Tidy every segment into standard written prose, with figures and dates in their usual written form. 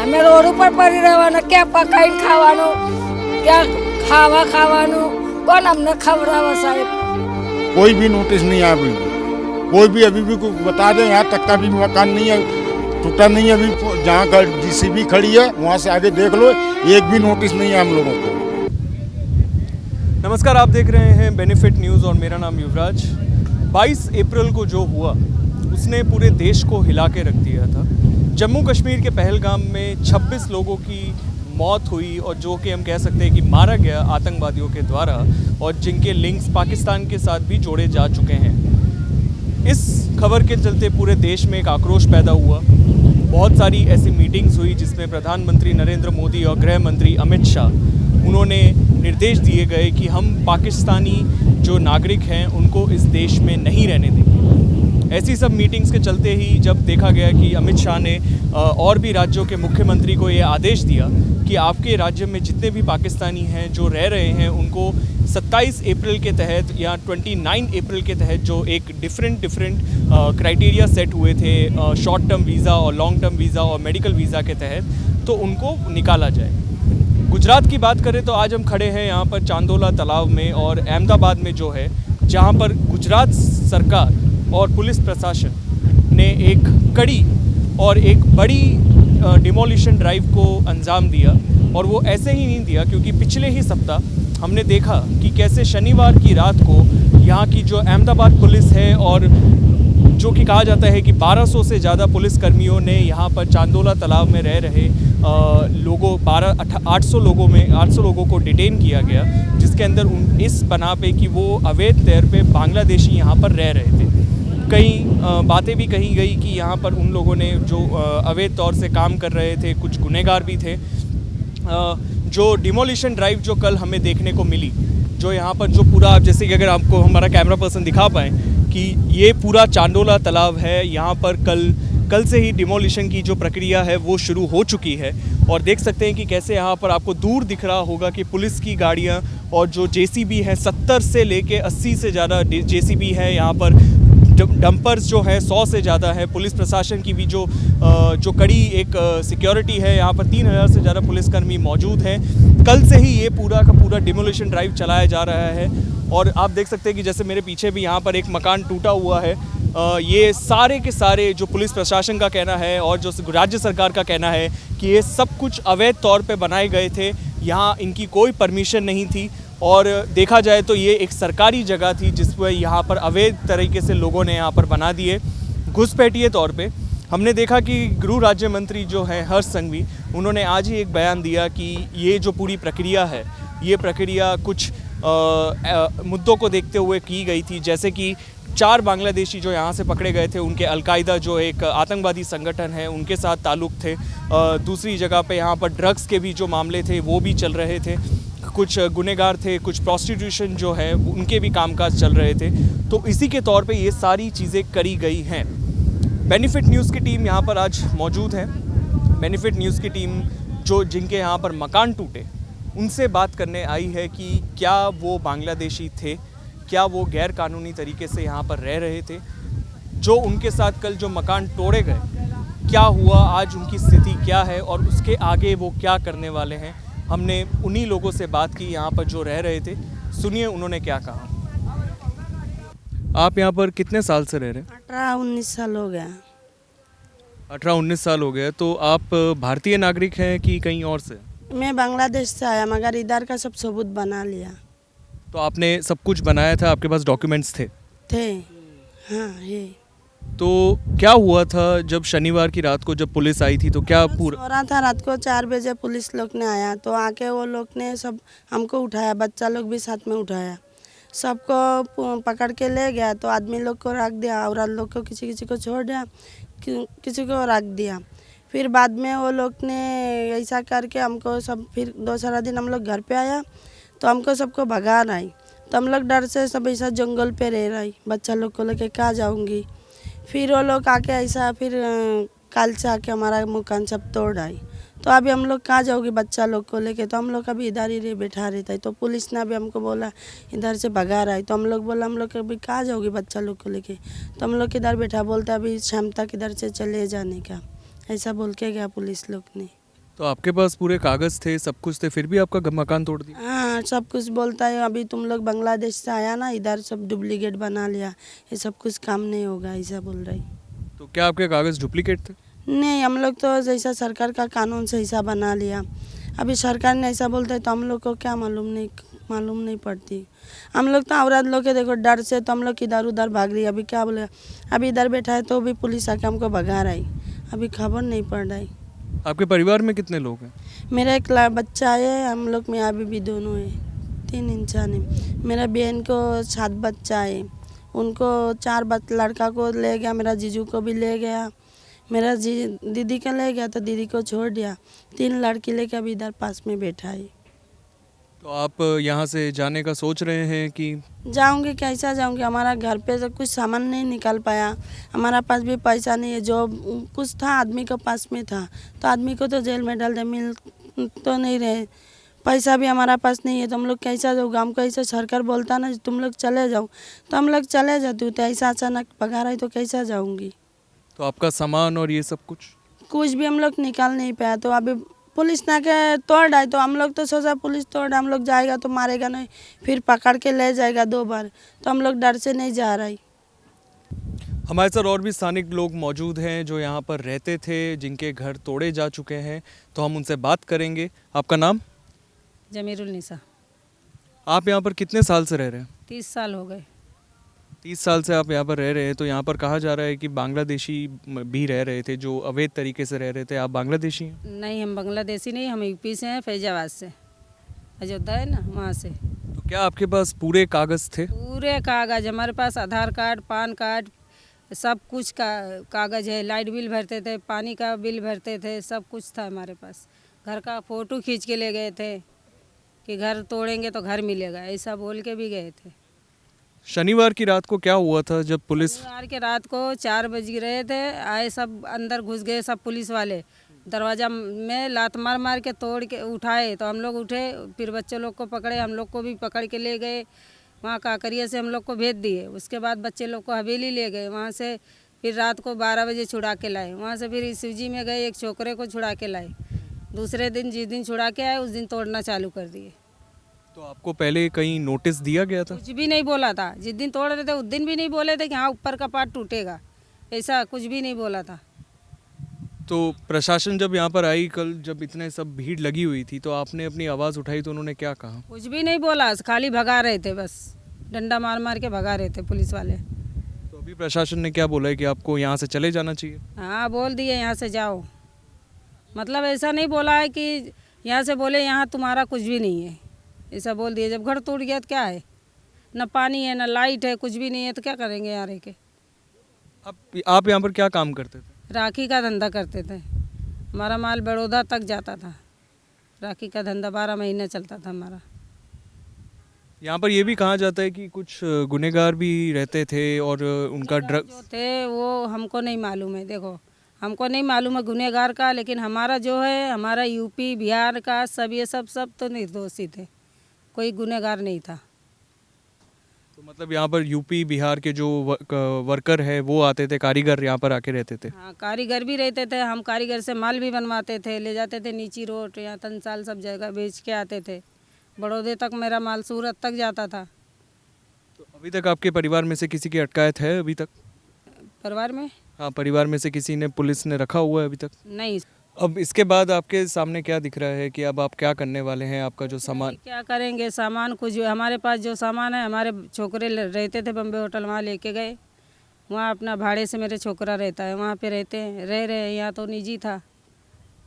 અમે રોડ ઉપર પડી રહેવાના, ક્યાં પકાઈને ખાવાનું, ક્યાં ખાવાનું, કોણ અમને ખવડાવે સાહેબ? कोई भी नोटिस नहीं आया अभी, कोई भी अभी भी बता दें, यहाँ तक का भी मकान नहीं है, टूटा नहीं है। अभी जहाँ जीसीबी खड़ी है वहाँ से आगे देख लो, एक भी नोटिस नहीं है हम लोगों को। नमस्कार, आप देख रहे हैं बेनिफिट न्यूज़ और मेरा नाम युवराज। 22 अप्रैल को जो हुआ उसने पूरे देश को हिला के रख दिया था। जम्मू कश्मीर के पहलगाम में 26 लोगों की मौत हुई और जो कि हम कह सकते हैं कि मारा गया आतंकवादियों के द्वारा, और जिनके लिंक्स पाकिस्तान के साथ भी जोड़े जा चुके हैं। इस खबर के चलते पूरे देश में एक आक्रोश पैदा हुआ। बहुत सारी ऐसी मीटिंग्स हुई जिसमें प्रधानमंत्री नरेंद्र मोदी और गृह मंत्री अमित शाह, उन्होंने निर्देश दिए गए कि हम पाकिस्तानी जो नागरिक हैं उनको इस देश में नहीं रहने देंगे। ऐसी सब मीटिंग्स के चलते ही जब देखा गया कि अमित शाह ने और भी राज्यों के मुख्यमंत्री को ये आदेश दिया कि आपके राज्य में जितने भी पाकिस्तानी हैं जो रह रहे हैं उनको 27 अप्रैल के तहत या 29 अप्रैल के तहत जो एक डिफरेंट क्राइटेरिया सेट हुए थे शॉर्ट टर्म वीज़ा और लॉन्ग टर्म वीज़ा और मेडिकल वीज़ा के तहत, तो उनको निकाला जाए। गुजरात की बात करें तो आज हम खड़े हैं यहाँ पर चांदोला तालाब में, और अहमदाबाद में जो है जहाँ पर गुजरात सरकार और पुलिस प्रशासन ने एक कड़ी और एक बड़ी डिमोलिशन ड्राइव को अंजाम दिया। और वो ऐसे ही नहीं दिया क्योंकि पिछले ही सप्ताह हमने देखा कि कैसे शनिवार की रात को यहाँ की जो अहमदाबाद पुलिस है, और जो कि कहा जाता है कि 1200 से ज़्यादा पुलिसकर्मियों ने यहाँ पर चांदोला तालाब में रह रहे लोगों 800 लोगों को डिटेन किया गया, जिसके अंदर इस बना पे कि वो अवैध तौर पे बांग्लादेशी यहाँ पर रह रहे थे। कई बातें भी कही गई कि यहाँ पर उन लोगों ने जो अवैध तौर से काम कर रहे थे, कुछ गुनहगार भी थे। जो डिमोलिशन ड्राइव जो कल हमें देखने को मिली, जो यहाँ पर जो पूरा, जैसे कि अगर आपको हमारा कैमरा पर्सन दिखा पाएँ कि ये पूरा चांदोला तालाब है, यहाँ पर कल से ही डिमोलिशन की जो प्रक्रिया है वो शुरू हो चुकी है। और देख सकते हैं कि कैसे यहाँ पर आपको दूर दिख रहा होगा कि पुलिस की गाड़ियाँ और जो जेसीबी है 70 से लेके 80 से ज़्यादा जेसीबी है यहाँ पर, डंपर्स जो है 100 से ज़्यादा है। पुलिस प्रशासन की भी जो कड़ी एक सिक्योरिटी है, यहाँ पर 3000 से ज़्यादा पुलिसकर्मी मौजूद हैं। कल से ही ये पूरा का पूरा डिमोलिशन ड्राइव चलाया जा रहा है। और आप देख सकते हैं कि जैसे मेरे पीछे भी यहाँ पर एक मकान टूटा हुआ है। ये सारे के सारे जो पुलिस प्रशासन का कहना है और जो राज्य सरकार का कहना है कि ये सब कुछ अवैध तौर पे बनाए गए थे, यहाँ इनकी कोई परमिशन नहीं थी। और देखा जाए तो ये एक सरकारी जगह थी जिसमें यहाँ पर अवैध तरीके से लोगों ने यहाँ पर बना दिए घुसपैठिए तौर पे। हमने देखा कि गृह राज्य मंत्री जो हैं हर्ष संघवी, उन्होंने आज ही एक बयान दिया कि ये जो पूरी प्रक्रिया है, ये प्रक्रिया कुछ मुद्दों को देखते हुए की गई थी। जैसे कि 4 बांग्लादेशी जो यहाँ से पकड़े गए थे, उनके अलकायदा जो एक आतंकवादी संगठन है उनके साथ ताल्लुक़ थे। दूसरी जगह पे यहाँ पर ड्रग्स के भी जो मामले थे वो भी चल रहे थे। कुछ गुनहगार थे, कुछ प्रोस्टिट्यूशन जो है उनके भी कामकाज चल रहे थे। तो इसी के तौर पे ये सारी चीज़ें करी गई हैं। बेनिफिट न्यूज़ की टीम यहाँ पर आज मौजूद है। बेनिफिट न्यूज़ की टीम जिनके यहाँ पर मकान टूटे, उनसे बात करने आई है कि क्या वो बांग्लादेशी थे, क्या वो गैर कानूनी तरीके से यहाँ पर रह रहे थे, जो उनके साथ कल जो मकान तोड़े गए, क्या हुआ, आज उनकी स्थिति क्या है और उसके आगे वो क्या करने वाले हैं। हमने उन्हीं लोगों से बात की यहाँ पर जो रह रहे थे। सुनिए उन्होंने क्या कहा। आप यहाँ पर कितने साल से रह रहे हैं? 18-19 साल हो गया। 18-19 साल हो गया। तो आप भारतीय नागरिक हैं कि कहीं और से? मैं बांग्लादेश से आया, मगर इधर का सब सबूत बना लिया। तो आपने सब कुछ बनाया था, आपके पास डॉक्यूमेंट्स थे? हाँ है। तो क्या हुआ था जब शनिवार की रात को जब पुलिस आई थी, तो क्या पूरा हो रहा था? रात को 4 बजे पुलिस लोग ने आया, तो आके वो लोग ने सब हमको उठाया, बच्चा लोग भी साथ में उठाया, सबको पकड़ के ले गया। तो आदमी लोग को रख दिया, औरत लोग को किसी को छोड़ दिया, किसी को रख दिया। फिर बाद में वो लोग ने ऐसा करके हमको सब, फिर 2 दिन हम लोग घर पे आया तो हमको सबको भगा रही। तो हम लोग डर से सब ऐसा जंगल पे रह रही, बच्चा लोग को लेके कहाँ जाऊँगी। फिर वो लोग आके ऐसा, फिर कल से आके हमारा मकान सब तोड़ आई। तो अभी हम लोग कहाँ जाओगे बच्चा लोग को लेके, तो हम लोग अभी इधर ही बैठा रहता है। तो पुलिस ने अभी हमको बोला इधर से भगा रहा है। तो हम लोग बोला हम लोग अभी कहाँ जाओगे बच्चा लोग को लेके, तो हम लोग इधर बैठा, बोलता अभी शाम तक इधर से चले जाने का, ऐसा बोल के गया पुलिस लोग ने। तो आपके पास पूरे कागज़ थे, सब कुछ थे, फिर भी आपका मकान तोड़ दिया? हाँ सब कुछ बोलता है, अभी तुम लोग बांग्लादेश से आया ना, इधर सब डुप्लीकेट बना लिया, ये सब कुछ काम नहीं होगा, ऐसा बोल रही। तो क्या आपके कागज़ डुप्लीकेट थे? नहीं, हम लोग तो जैसा सरकार का कानून से ऐसा बना लिया। अभी सरकार ने ऐसा बोलता है तो हम लोग को क्या मालूम नहीं पड़ती। हम लोग तो औरत लोग के देखो डर से तो हम लोग इधर उधर भाग रही। अभी क्या बोले, अभी इधर बैठा है तो भी पुलिस आके हमको भगा रही, अभी खबर नहीं पड़ रही। आपके परिवार में कितने लोग हैं? मेरा एक बच्चा है, हम लोग में अभी भी दोनों है, 3 इंसान है। मेरा बहन को 7 बच्चा है, उनको 4 लड़का को ले गया, मेरा जीजू को भी ले गया, मेरा दीदी का ले गया तो दीदी को छोड़ दिया। 3 लड़की लेके अभी इधर पास में बैठा है। तो आप यहाँ से जाने का सोच रहे हैं कि? जाऊंगी, कैसा जाऊंगी, हमारा घर पे से कुछ सामान नहीं निकल पाया, हमारा पास भी पैसा नहीं है। जो कुछ था आदमी के पास में था तो आदमी को तो जेल में डाल दे, मिल तो नहीं रहे, पैसा भी हमारा पास नहीं है, तो हम लोग कैसा जाऊँगा। हमको ऐसा सरकार बोलता ना तुम लोग चले जाओ तो हम लोग चले जाते, तो ऐसा अचानक भगा रही तो कैसा जाऊँगी। तो आपका सामान और ये सब कुछ भी हम लोग निकाल नहीं पाया, तो अभी पुलिस ना के तोड़ आए तो हम लोग तो सोचा पुलिस तोड़, हम लोग जाएगा तो मारेगा नहीं, फिर पकड़ के ले जाएगा 2 बार, तो हम लोग डर से नहीं जा रही। हमारे साथ और भी स्थानिक लोग मौजूद हैं जो यहाँ पर रहते थे, जिनके घर तोड़े जा चुके हैं, तो हम उनसे बात करेंगे। आपका नाम? जमीरुल निसा। आप यहाँ पर कितने साल से रह रहे हैं? 30 साल हो गए। 30 साल से आप यहाँ पर रह रहे हैं, तो यहाँ पर कहा जा रहा है कि बांग्लादेशी भी रह रहे थे जो अवैध तरीके से रह रहे थे। आप बांग्लादेशी हैं? नहीं, हम बांग्लादेशी नहीं, हम यूपी से हैं, फैजाबाद से, अयोध्या है ना वहाँ से। तो क्या आपके पास पूरे कागज़ थे? पूरे कागज़ हमारे पास, आधार कार्ड, पान कार्ड, सब कुछ का कागज़ है। लाइट बिल भरते थे, पानी का बिल भरते थे, सब कुछ था हमारे पास। घर का फ़ोटो खींच के ले गए थे कि घर तोड़ेंगे तो घर मिलेगा, ऐसा बोल के भी गए थे। शनिवार की रात को क्या हुआ था जब पुलिस? शनिवार के रात को 4 बज रहे थे, आए सब अंदर घुस गए, सब पुलिस वाले दरवाज़ा में लात मार मार के तोड़ के उठाए, तो हम लोग उठे, फिर बच्चे लोग को पकड़े, हम लोग को भी पकड़ के ले गए, वहाँ काकरिया से हम लोग को भेज दिए। उसके बाद बच्चे लोग को हवेली ले गए, वहाँ से फिर रात को 12 बजे छुड़ा के लाए। वहाँ से फिर शिवजी में गए, एक छोकरे को छुड़ा के लाए। दूसरे दिन जिस दिन छुड़ा के आए उस दिन तोड़ना चालू कर दिए। तो आपको पहले कहीं नोटिस दिया गया था? कुछ भी नहीं बोला था, जिस दिन तोड़ रहे थे उस दिन भी नहीं बोले थे कि हाँ ऊपर का पार्ट टूटेगा, ऐसा कुछ भी नहीं बोला था। तो प्रशासन जब यहाँ पर आई कल, जब इतने सब भीड़ लगी हुई थी, तो आपने अपनी आवाज़ उठाई तो उन्होंने क्या कहा? कुछ भी नहीं बोला, खाली भगा रहे थे, बस डंडा मार मार के भगा रहे थे पुलिस वाले। तो अभी प्रशासन ने क्या बोला है कि आपको यहाँ से चले जाना चाहिए? हाँ बोल दिए यहाँ से जाओ, मतलब ऐसा नहीं बोला है कि यहाँ से बोले यहाँ तुम्हारा कुछ भी नहीं है, ऐसा बोल दिए। जब घर टूट गया तो क्या है, न पानी है न लाइट है, कुछ भी नहीं है, तो क्या करेंगे यहाँ रह के। आप यहाँ पर क्या काम करते थे? राखी का धंधा करते थे, हमारा माल बड़ौदा तक जाता था। राखी का धंधा 12 महीने चलता था हमारा। यहाँ पर ये भी कहा जाता है कि कुछ गुनहगार भी रहते थे और उनका जो ड्रग्स। थे वो हमको नहीं मालूम है, देखो हमको नहीं मालूम है गुनहगार का, लेकिन हमारा जो है, हमारा यूपी बिहार का सब, ये सब तो निर्दोषी थे, कोई गुनहगार नहीं था। तो मतलब यहाँ पर यूपी बिहार के जो वर्कर है वो आते थे, कारीगर यहाँ पर आके रहते थे? हाँ कारीगर भी रहते थे, हम कारीगर से माल भी बनवाते थे, ले जाते थे नीची रोड या तंसाल, सब जगह बेच के आते थे। बड़ौदे तक मेरा माल सूरत तक जाता था। तो अभी तक आपके परिवार में से किसी की अटकायत है अभी तक? परिवार में? हाँ, परिवार में से किसी ने, पुलिस ने रखा हुआ है अभी तक? नहीं। अब इसके बाद आपके सामने क्या दिख रहा है कि अब आप क्या करने वाले हैं? आपका जो सामान? क्या करेंगे, सामान कुछ हमारे पास जो सामान है, हमारे छोकरे रहते थे बम्बे होटल, वहाँ लेके गए, वहाँ अपना भाड़े से मेरे छोकरा रहता है, वहाँ पे रहते हैं, रह रहे हैं। यहाँ तो निजी था,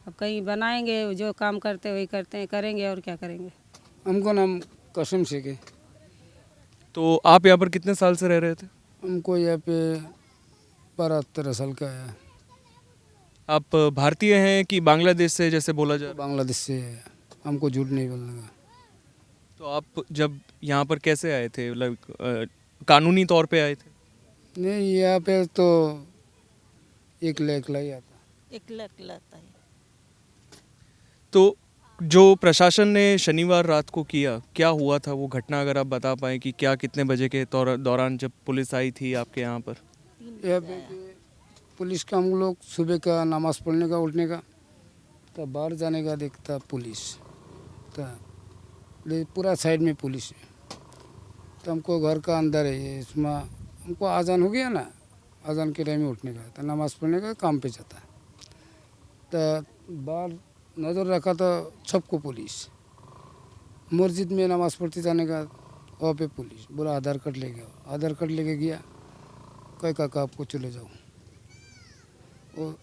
अब कहीं बनाएंगे, जो काम करते वही करते हैं, करेंगे और क्या करेंगे। हमको नाम कसम शेख है। तो आप यहाँ पर कितने साल से रह रहे थे? हमको यहाँ पे 12-13 साल का है। आप भारतीय हैं कि बांग्लादेश से जैसे बोला जा रहा है? बांग्लादेश से है, हमको झूठ नहीं बोलने का। तो आप जब यहाँ पर कैसे आए थे, मतलब कानूनी तौर पे आए थे? नहीं, यहाँ पे तो 1 लाख ही आता। 1 लाख लाता है। तो जो प्रशासन ने शनिवार रात को किया, क्या हुआ था वो घटना, अगर आप बता पाएँ कि क्या, कितने बजे के दौरान जब पुलिस आई थी आपके यहाँ पर? यहाँ पे पुलिस का हम लोग सुबह का नमाज़ पढ़ने का, उठने का, तो बाहर जाने का देखता पुलिस, तो पूरा साइड में पुलिस है। तो हमको घर का अंदर है ये, इसमें हमको आज़ान हो गया ना, अजान के टाइम में उठने का, तो नमाज़ पढ़ने का काम पे जाता। तो बाहर नज़र रखा तो सबको पुलिस, मस्जिद में नमाज़ पढ़ते जाने का वहाँ पे पुलिस, बोला आधार कार्ड ले गया। आधार कार्ड लेके गया, कहीं काका आपको चले जाओ। वो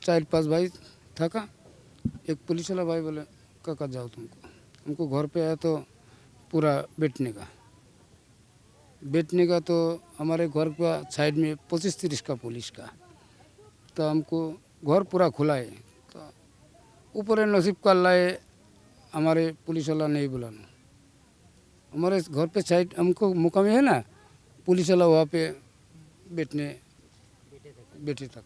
4-5 भाई था का, एक पुलिस वाला भाई बोले काका जाओ तुमको। हमको घर पे आया तो पूरा बैठने का तो हमारे घर का साइड में 25-30 का पुलिस का। तो हमको घर पूरा खुला है, तो ऊपर नसीब का लाए हमारे पुलिस वाला नहीं बुलाना। हमारे घर पे साइड हमको मुकामी है ना, पुलिस वाला वहाँ पे बैठे तक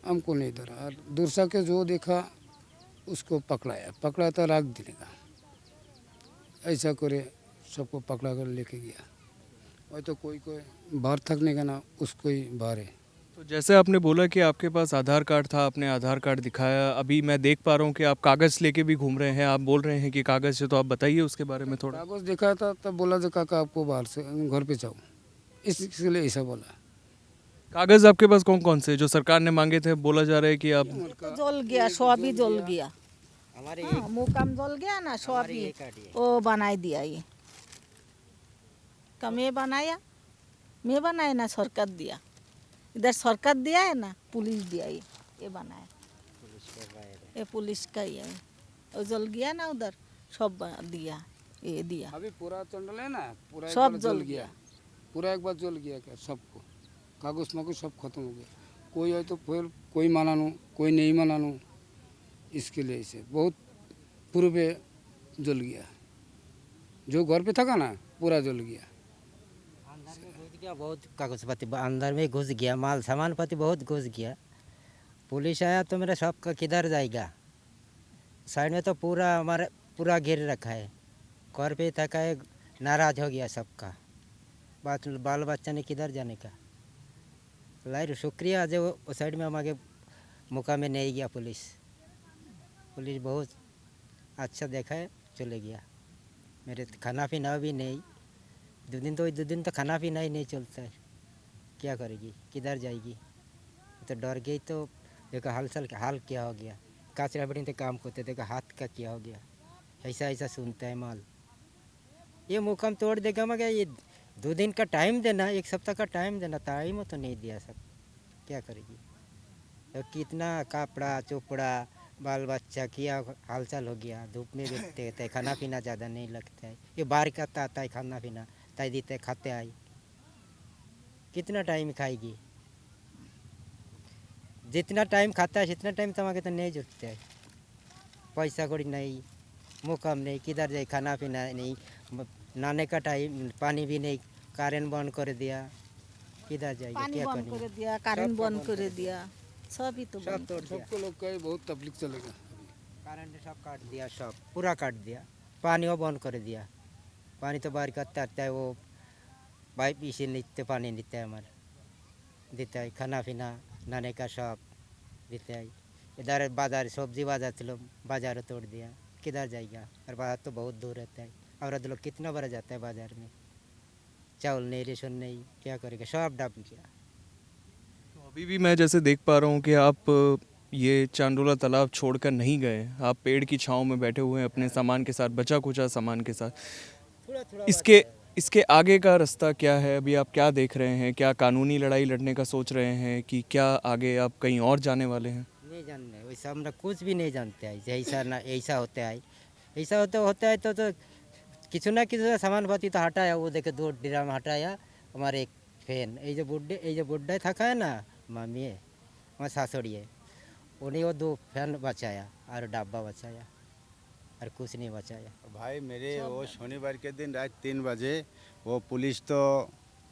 हमको नहीं धरा। और दूसरा के जो देखा उसको पकड़ा तो रख देने का, ऐसा करे सबको पकड़ा कर लेके गया। और तो कोई बाहर थकने का ना, उसको ही बाहर है। तो जैसे आपने बोला कि आपके पास आधार कार्ड था, आपने आधार कार्ड दिखाया, अभी मैं देख पा रहा हूँ कि आप कागज़ लेके भी घूम रहे हैं, आप बोल रहे हैं कि कागज़ है, तो आप बताइए उसके बारे में थोड़ा। कागज दिखाया था तब बोला जो काका आपको बाहर से घर पे जाओ, इसलिए ऐसा बोला। कागज़ आपके पास कौन कौन से जो सरकार ने मांगे थे? बोला जा रहा है कि आप तो जल गया, सभी जल गया। हाँ, मुकाम जल गया ना, सभी वो बनाई दिया। ये मैं बनाया, मैं बनाया ना, सरकार दिया। इधर सरकार दिया है ना, पुलिस दिया। ये बनाया ये पुलिस का ही है। वो जल गया ना उधर, सब दिया, ये दिया। अभी पूरा चंडल है ना, पूरा सब एक बार जल गया। पूरा एक बार जल गया क्या सबको, कागज मागज सब खत्म हो गया। कोई है तो फिर कोई मानानू, कोई नहीं मानानू, इसके लिए इसे बहुत पूर्व जल गया। जो घर पे था ना पूरा जल गया। अंदर में घुस गया, बहुत कागज पत्ती अंदर में घुस गया, माल सामान पत्ती बहुत घुस गया। पुलिस आया तो मेरा सब का किधर जाएगा, साइड में तो पूरा हमारा पूरा घेर रखा है। घर पे था का नाराज हो गया सबका, बाल बच्चा ने किधर जाने का। लाइर शुक्रिया आज वो साइड में हमारे मौका में नहीं गया। पुलिस बहुत अच्छा देखा है, चले गया। मेरे खाना पीना भी नहीं, 2 दिन तो खाना पीना ही नहीं चलता है। क्या करेगी, किधर जाएगी? तो डर गई। तो देखो हाल क्या हो गया, काचरा बड़ी तो काम करते, देखो हाथ का क्या हो गया। ऐसा सुनता है माल। ये मुकाम तोड़ देगा, मगर ये 2 दिन का टाइम देना, 1 सप्ताह का टाइम देना, टाइम तो नहीं दिया सब। क्या करेगी? तो कितना कपड़ा चोपड़ा बाल बच्चा किया हालचाल हो गया। धूप में बैठते रहते, खाना पीना ज़्यादा नहीं लगता है। ये बाहर का आता है खाना पीना, ताई देते खाते आई, कितना टाइम खाएगी? जितना टाइम खाता है जितना टाइम तमाके तो नहीं जुटते है। पैसा कौड़ी नहीं, मुकाम नहीं, किधर जाए, खाना पीना नहीं, नहाने का टाइम पानी भी नहीं, कारण बंद कर दिया, किधर जाएगी? पानी क्या बंद कर करेंगे? दिया, कारण बंद कर दिया, सभी तो सब बंद। तोड़ दिया, सबको लोग का बहुत तकलीफ चलेगा। कारण ने सब काट दिया, सब पूरा काट दिया। पानी वो बंद कर दिया, पानी तो बाहर करता है, वो पाइप इसे नीचे पानी देता है, हमारे देता है। खाना पीना नहाने का सब देता है। इधर बाजार सब्जी बाजार चलो, बाजार तोड़ दिया, किधर जाएगा? और बाजार तो बहुत दूर रहता है। औरत लोग कितना बड़ा जाता है बाजार में, चावल नहीं, रेशन नहीं, क्या करेगा? सब डूब गया। तो अभी भी मैं जैसे देख पा रहा हूँ कि आप ये चांडोला तालाब छोड़कर नहीं गए, आप पेड़ की छांव में बैठे हुए हैं अपने सामान के साथ, बचा कुचा सामान के साथ। इसके आगे का रास्ता क्या है? अभी आप क्या देख रहे हैं? क्या कानूनी लड़ाई लड़ने का सोच रहे हैं कि क्या आगे आप कहीं और जाने वाले हैं? नहीं जानते, वैसा हम कुछ भी नहीं जानते हैं। ऐसा ना ऐसा होता है, ऐसा होता है तो किसी ना किसी सामान पाती तो हटाया, वो देखे 2 ड्राम हटाया। हमारे एक फैन ये जो बुड्ढा था है ना, मामी है वहाँ सासुड़ी है, उन्हें वो 2 फैन बचाया और डब्बा बचाया, और कुछ नहीं बचाया। भाई मेरे वो शनिवार के दिन रात 3 बजे वो पुलिस तो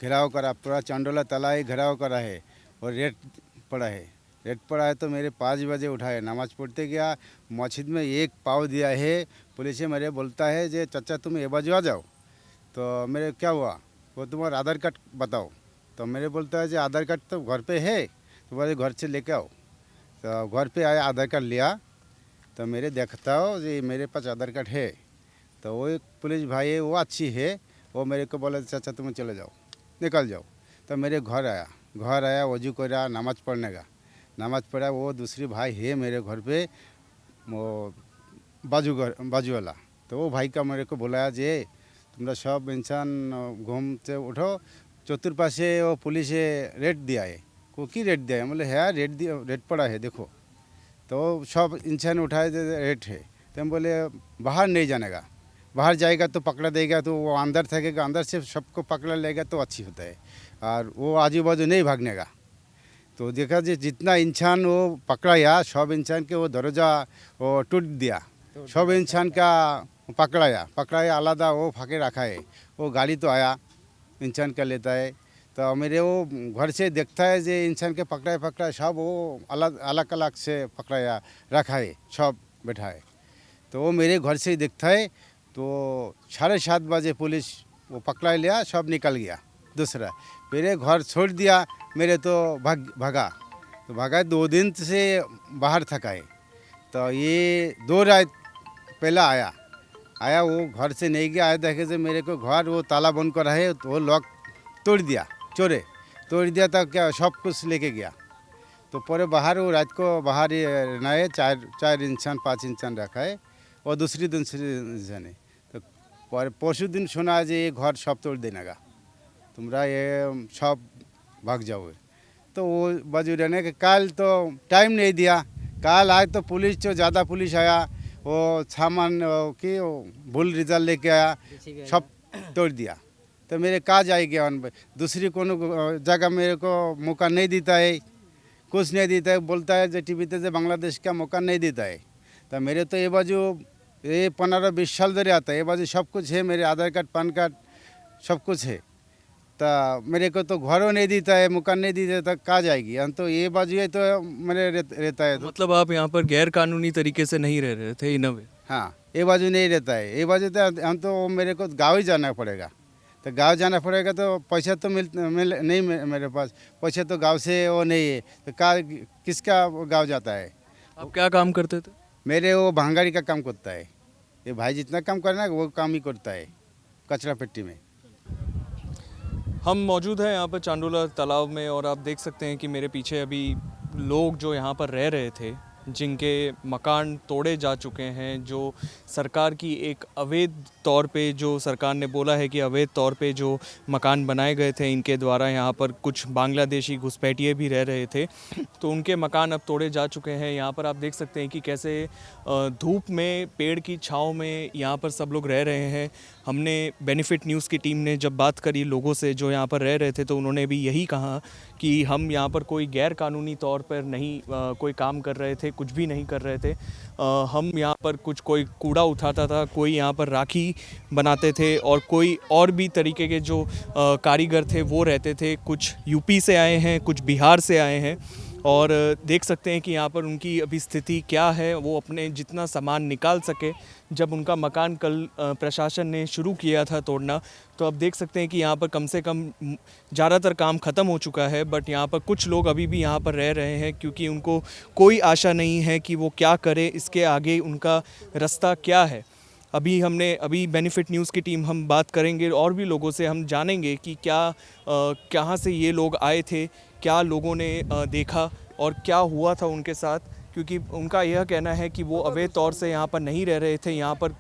घेराव करा, पूरा चांडोला तालाब घेराव करा है और रेड पड़ा है तो मेरे 5 बजे उठाया, नमाज पढ़ते गया, मस्जिद में 1 पाव दिया है। पुलिस से मेरे बोलता है जे चाचा तुम ये बाजू आ जाओ। तो मेरे क्या हुआ, वो तुम्हारा आधार कार्ड बताओ। तो मेरे बोलता है जे आधार कार्ड तो घर पे है, तो बोले घर से लेके आओ। तो घर पे आया, आधार कार्ड लिया, तो मेरे देखता हो ये मेरे पास आधार कार्ड है। तो वो एक पुलिस भाई है, वो अच्छी है, वो मेरे को बोला चाचा तुम चले जाओ, निकल जाओ। तो मेरे घर आया वजू करा, नमाज़ पढ़ने का, नमाज़ पढ़ा। वो दूसरी भाई है मेरे घर पे, वो बाजू वाला, तो वो भाई का मेरे को बुलाया जे तुमरा सब इंसान घूम से उठो, चतुर्पाशे वो पुलिस रेट दिया है। को की रेट दिया है? बोले है रेट पड़ा है देखो। तो सब इंसान उठाए रेट है। तो हम बोले बाहर नहीं जाने का, बाहर जाएगा तो पकड़ा देगा, तो वो अंदर थकेगा, अंदर से सबको पकड़ा लेगा तो अच्छी होता है, और वो आजू बाजू नहीं भागने का। तो देखा जी जितना इंसान वो पकड़ाया, सब इंसान के वो दरवाजा वो टूट दिया, सब इंसान का पकड़ाया आलादा वो फाके रखा है। वो गाड़ी तो आया इंसान का लेता है। तो मेरे वो घर से देखता है जे इंसान के पकड़ा सब वो अलग अलग से पकड़ाया रखा है, सब बैठा है। तो वो मेरे घर से ही देखता है। तो 7:30 बजे पुलिस वो पकड़ा लिया, सब निकल गया। दूसरा मेरे घर छोड़ दिया, मेरे तो भागा। तो भागा 2 दिन से बाहर थका है। तो ये 2 रात पहला आया वो घर से नहीं गया, आया देखे से मेरे को घर वो ताला बंद करा है, तो वो लॉक तोड़ दिया, चोरे तोड़ दिया। तो क्या सब कुछ लेके गया। तो पूरे बाहर वो रात को बाहर ही रहना है, 4 इंसान 5 इंसान रखा है, और दूसरी इंसान है। तो परसों दिन सुना जे ये घर सब तोड़ देने का, तुम्हारा ये सब भाग जाओगे। तो वो बाजू रहने के कल तो टाइम नहीं दिया, कल आए तो पुलिस जो ज़्यादा पुलिस आया, वो सामान की भूल रिजल्ट लेके आया, सब तोड़ दिया। तो मेरे कहा जाएगी दूसरी कोनो जगह मेरे को मौका नहीं देता है, कुछ नहीं देता है, बोलता है जो टीवी से बांग्लादेश का मौका नहीं देता है। तो मेरे तो ये बाजू ये 15-20 साल धरे आता है, ये बाजू सब कुछ है, मेरे आधार कार्ड पैन कार्ड सब कुछ है। तो मेरे को तो घरों नहीं देता है, मकान नहीं देता, कहाँ जाएगी? हम तो ये बाजू है तो मेरे रहता है। तो मतलब आप यहाँ पर गैर कानूनी तरीके से नहीं रह रहे थे इन अ वे? हाँ, ये बाजू नहीं रहता है, ये बाजू तो हम तो मेरे को गाँव ही जाना पड़ेगा। तो गांव जाना पड़ेगा तो पैसा तो नहीं मेरे पास पैसा तो गांव से वो नहीं है। तो किसका गांव जाता है? आप क्या काम करते थे? मेरे वो भांगाड़ी का काम करता है, ये भाई जितना काम करना वो काम ही करता है कचरा पेटी में। हम मौजूद हैं यहाँ पर चांडोला तालाब में, और आप देख सकते हैं कि मेरे पीछे अभी लोग जो यहाँ पर रह रहे थे, जिनके मकान तोड़े जा चुके हैं, जो सरकार की एक अवैध तौर पे, जो सरकार ने बोला है कि अवैध तौर पे जो मकान बनाए गए थे इनके द्वारा, यहाँ पर कुछ बांग्लादेशी घुसपैठिए भी रह रहे थे, तो उनके मकान अब तोड़े जा चुके हैं। यहाँ पर आप देख सकते हैं कि कैसे धूप में पेड़ की छाँव में यहाँ पर सब लोग रह रहे हैं। हमने बेनिफिट न्यूज़ की टीम ने जब बात करी लोगों से जो यहाँ पर रह रहे थे, तो उन्होंने भी यही कहा कि हम यहाँ पर कोई गैर कानूनी तौर पर नहीं कोई काम कर रहे थे, कुछ भी नहीं कर रहे थे। हम यहाँ पर कोई कूड़ा उठाता था, कोई यहाँ पर राखी बनाते थे, और कोई और भी तरीके के जो कारीगर थे वो रहते थे। कुछ यूपी से आए हैं, कुछ बिहार से आए हैं, और देख सकते हैं कि यहाँ पर उनकी अभी स्थिति क्या है। वो अपने जितना सामान निकाल सके। जब उनका मकान कल प्रशासन ने शुरू किया था तोड़ना, तो अब देख सकते हैं कि यहाँ पर कम से कम ज़्यादातर काम ख़त्म हो चुका है, बट यहाँ पर कुछ लोग अभी भी यहाँ पर रह रहे हैं, क्योंकि उनको कोई आशा नहीं है कि वो क्या करे, इसके आगे उनका रास्ता क्या है। अभी बेनिफिट न्यूज़ की टीम हम बात करेंगे, और भी लोगों से हम जानेंगे कि कहाँ से ये लोग आए थे, क्या लोगों ने देखा और क्या हुआ था उनके साथ, क्योंकि उनका यह कहना है कि वो अवैध तौर से यहाँ पर नहीं रह रहे थे। यहाँ पर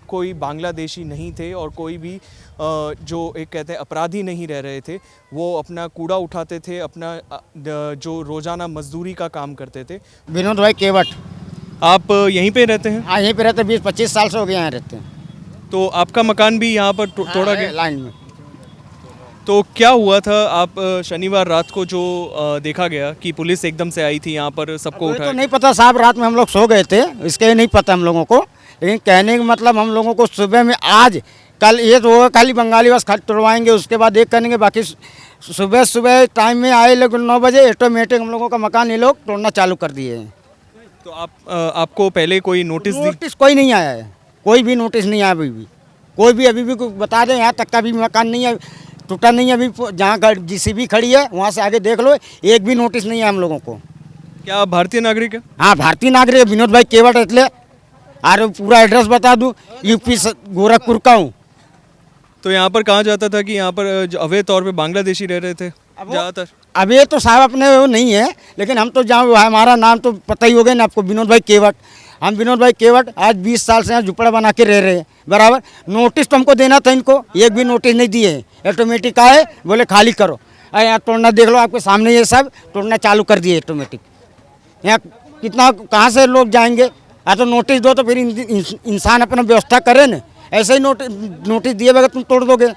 कोई बांग्लादेशी नहीं थे, और कोई भी जो एक कहते हैं अपराधी नहीं रह रहे थे। वो अपना कूड़ा उठाते थे, अपना जो रोज़ाना मजदूरी का काम करते थे। विनोद भाई केवट। आप यहीं पे रहते हैं? हाँ, यहीं पे रहते हैं, 20-25 साल से हो गए यहाँ रहते हैं। तो आपका मकान भी यहाँ पर तोड़ा गया? लाइन में। तो क्या हुआ था? आप शनिवार रात को जो देखा गया कि पुलिस एकदम से आई थी यहाँ पर सबको उठाया? तो नहीं पता साहब, रात में हम लोग सो गए थे, इसके नहीं पता हम लोगों को। लेकिन कहने का मतलब हम लोगों को सुबह में आज कल ये तो होगा, खाली बंगाली बस खाली तोड़वाएंगे, उसके बाद एक करेंगे। बाकी सुबह टाइम में आए लोग 9 बजे ऑटोमेटिक हम लोगों का मकान ये लोग तोड़ना चालू कर दिए हैं। तो आपको पहले कोई नोटिस कोई नहीं आया है, कोई भी नोटिस नहीं आया अभी भी। कोई भी अभी भी बता दें, यहाँ तक का भी मकान नहीं है, टूटा नहीं है। अभी जहाँ जीसीबी खड़ी है वहाँ से आगे देख लो, एक भी नोटिस नहीं है हम लोगों को। क्या आप भारतीय नागरिक हैं? हाँ भारतीय नागरिक है, विनोद भाई केवट एटले। और पूरा एड्रेस बता दूँ, यूपी गोरखपुर का हूँ। तो यहाँ पर कहा जाता था कि यहाँ पर जो अवैध तौर पे बांग्लादेशी रह रहे थे ज़्यादातर। अब ये तो साहब अपने वो नहीं है, लेकिन हम तो जहाँ हमारा नाम तो पता ही हो गया ना आपको, विनोद भाई केवट। हम विनोद भाई केवट आज 20 साल से यहाँ झुपड़ा बना के रह रहे हैं बराबर। नोटिस तो हमको देना था, इनको एक भी नोटिस नहीं दिए हैं। ऑटोमेटिक आए, बोले खाली करो। यहाँ तोड़ना देख लो, आपके सामने ये सब तोड़ना चालू कर दिए ऑटोमेटिक। यहाँ कितना कहाँ से लोग जाएंगे? तो नोटिस दो तो फिर इंसान अपना व्यवस्था करे ना। ऐसे ही नोटिस दिए बगैर तुम तोड़ दोगे।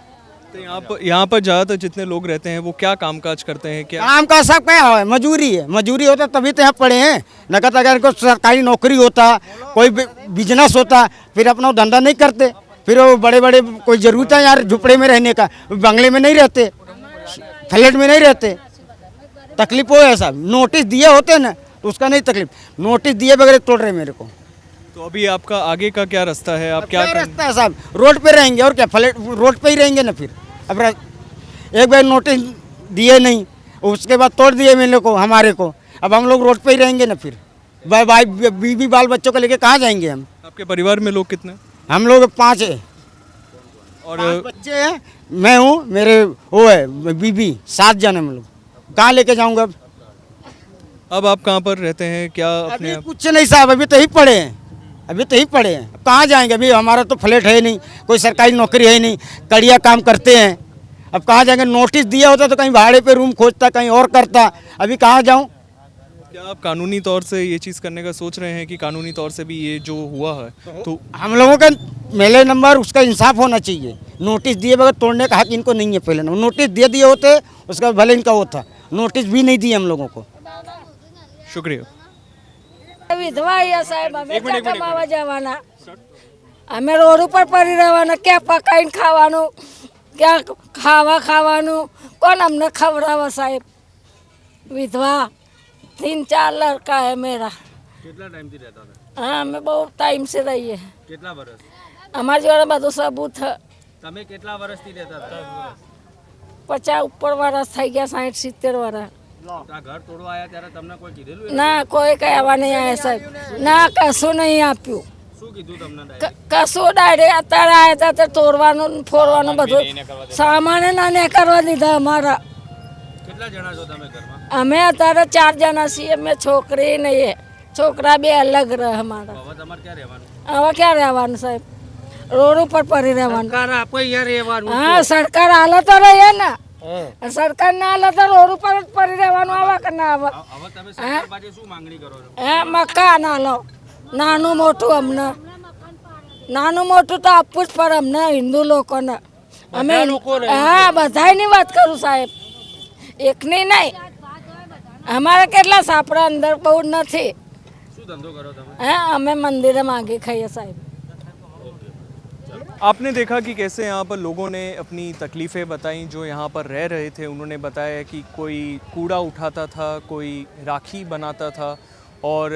तो यहाँ पर ज़्यादातर जितने लोग रहते हैं वो क्या कामकाज करते हैं? क्या काम का सब क्या है? मजूरी है। मजूरी होता तभी तो यहाँ पड़े हैं। नकद अगर कोई सरकारी नौकरी होता, कोई बिजनेस होता, फिर अपना धंधा नहीं करते। फिर वो बड़े बड़े कोई ज़रूरत है यार झुपड़े में रहने का, बंगले में नहीं रहते, फ्लैट में नहीं रहते। तकलीफ वो है साहब, नोटिस दिए होते ना तो उसका नहीं तकलीफ। नोटिस दिए बगैर तोड़ रहे मेरे को। तो अभी आपका आगे का क्या रास्ता है? आप क्या रास्ता है साहब? रोड पे रहेंगे और क्या, फ्लैट रोड पे ही रहेंगे ना। फिर अब एक बार नोटिस दिए नहीं, उसके बाद तोड़ दिए मेरे को, हमारे को। अब हम लोग रोड पे ही रहेंगे ना। फिर भाई बीवी बाल बच्चों को लेके कहाँ जाएंगे हम? आपके परिवार में लोग कितने? हम लोग 5 है और 5 बच्चे हैं, मैं हूँ, मेरे वो है बीबी, 7 जन हम लोग। कहाँ लेके जाऊँगा अब आप कहाँ पर रहते हैं? क्या अपने अभी कुछ नहीं साहब, अभी तो ही पड़े हैं। अभी तो ही पड़े हैं, कहाँ जाएंगे? अभी हमारा तो फ्लैट है नहीं, कोई सरकारी नौकरी है नहीं, कड़िया काम करते हैं। अब कहाँ जाएंगे? नोटिस दिया होता तो कहीं भाड़े पे रूम खोजता, कहीं और करता। अभी कहाँ जाऊँ? क्या आप कानूनी तौर से ये चीज़ करने का सोच रहे हैं कि कानूनी तौर से भी ये जो हुआ है तो हम लोगों का मेले नंबर उसका इंसाफ होना चाहिए। नोटिस दिए बगैर तोड़ने का हक इनको नहीं है। पहले नोटिस दे दिए होते, उसका भले इनका वो था। नोटिस भी नहीं दिए हम लोगों को। शुक्रिया। વિધવા અહીંયા સાહેબ, અમે ક્યાં કમાવા જવાના? અમે રોડ ઉપર પડી રહેવાના, ક્યાં પકાઈને ખાવાનું, ક્યાં ખાવાનું, કોણ અમને ખવડાવે સાહેબ? વિધવા 3-4 લड़का है मेरा। कितना टाइम थी रहता था? हाँ, અમે બહુ ટાઈમ से રહીએ। कितना वर्ष? અમારી જોડે બધું સબૂત है। તમે કેટલા વર્ષથી રહેતા હતા? 50 ઉપર વર્ષ થઈ ગયા, 60-70 વર્ષ। ઘર તોડવા આવ્યા ત્યારે તમને કોઈ કીધેલું? ના, કોઈ કહેવા નહીં આવ્યા સાહેબ, ના કશું નહીં આપ્યું। શું કીધું તમને? કશું ડાયરેક્ટ અત્યારે આવ્યા હતા તો તોડવાનું ફોડવાનું બધું સામાન ના કરવા દીધા અમારા। કેટલા જણા છો તમે ઘરમાં? અમે અત્યારે 4 જણા છીએ, અમે છોકરી નહીં, છોકરા 2 અલગ રહે અમારા। હવે તમારે ક્યાં રહેવાનું? હવે ક્યાં રહેવાનું સાહેબ? રોડ ઉપર પડી રહેવાનું। હા, સરકાર હાલે તો રહીએ ને, સરકાર ના હાલે તો રોડ ઉપર જ પડી રહેવાનું। આવા કે ના આવા? હવે તમે સરકાર પાસે શું માંગણી કરો છો? મકાન હાલો, નાનું મોટું અમને, નાનું મોટું તો આપવું જ પડે અમને હિન્દુ લોકોને। અમે હા બધાની વાત કરું સાહેબ, એકની નહીં। અમારે કેટલા સાપડા અંદર બહુ નથી। શું ધંધો કરો તમે? હા, અમે મંદિરે માંગી ખાઈએ સાહેબ। आपने देखा कि कैसे यहाँ पर लोगों ने अपनी तकलीफ़ें बताई। जो यहाँ पर रह रहे थे उन्होंने बताया कि कोई कूड़ा उठाता था, कोई राखी बनाता था, और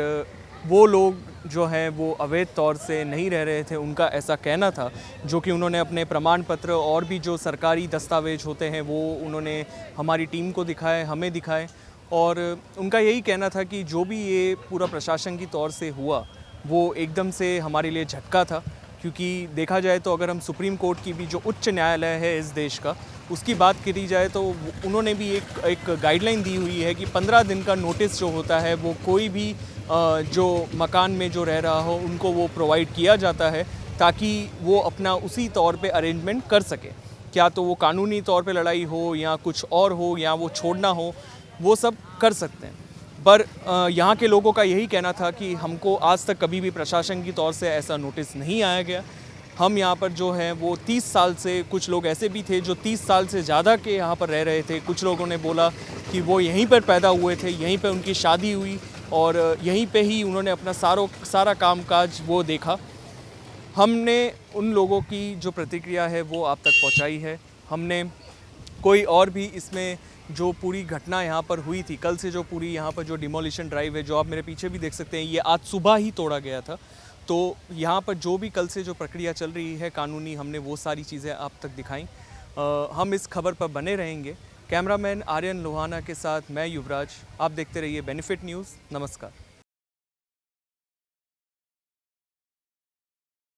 वो लोग जो हैं वो अवैध तौर से नहीं रह रहे थे, उनका ऐसा कहना था। जो कि उन्होंने अपने प्रमाण पत्र और भी जो सरकारी दस्तावेज होते हैं वो उन्होंने हमारी टीम को दिखाए, हमें दिखाए, और उनका यही कहना था कि जो भी ये पूरा प्रशासन की तौर से हुआ वो एकदम से हमारे लिए झटका था। क्योंकि देखा जाए तो अगर हम सुप्रीम कोर्ट की भी जो उच्च न्यायालय है इस देश का, उसकी बात करी जाए तो उन्होंने भी एक गाइडलाइन दी हुई है कि 15 दिन का नोटिस जो होता है वो कोई भी जो मकान में जो रह रहा हो उनको वो प्रोवाइड किया जाता है, ताकि वो अपना उसी तौर पे अरेंजमेंट कर सके। क्या तो वो कानूनी तौर पे लड़ाई हो या कुछ और हो या वो छोड़ना हो, वो सब कर सकते हैं। पर यहाँ के लोगों का यही कहना था कि हमको आज तक कभी भी प्रशासन की तौर से ऐसा नोटिस नहीं आया गया। हम यहाँ पर जो है वो 30 साल से, कुछ लोग ऐसे भी थे जो 30 साल से ज़्यादा के यहाँ पर रह रहे थे। कुछ लोगों ने बोला कि वो यहीं पर पैदा हुए थे, यहीं पर उनकी शादी हुई और यहीं पे ही उन्होंने अपना सारा कामकाज वो देखा। हमने उन लोगों की जो प्रतिक्रिया है वो आप तक पहुँचाई है। हमने कोई और भी इसमें जो पूरी घटना यहाँ पर हुई थी, कल से जो पूरी यहाँ पर जो डिमोलिशन ड्राइव है, जो आप मेरे पीछे भी देख सकते हैं, ये आज सुबह ही तोड़ा गया था। तो यहाँ पर जो भी कल से जो प्रक्रिया चल रही है कानूनी, हमने वो सारी चीज़ें आप तक दिखाई। हम इस खबर पर बने रहेंगे। कैमरामैन आर्यन लोहाना के साथ मैं युवराज। आप देखते रहिए बेनिफिट न्यूज़। नमस्कार।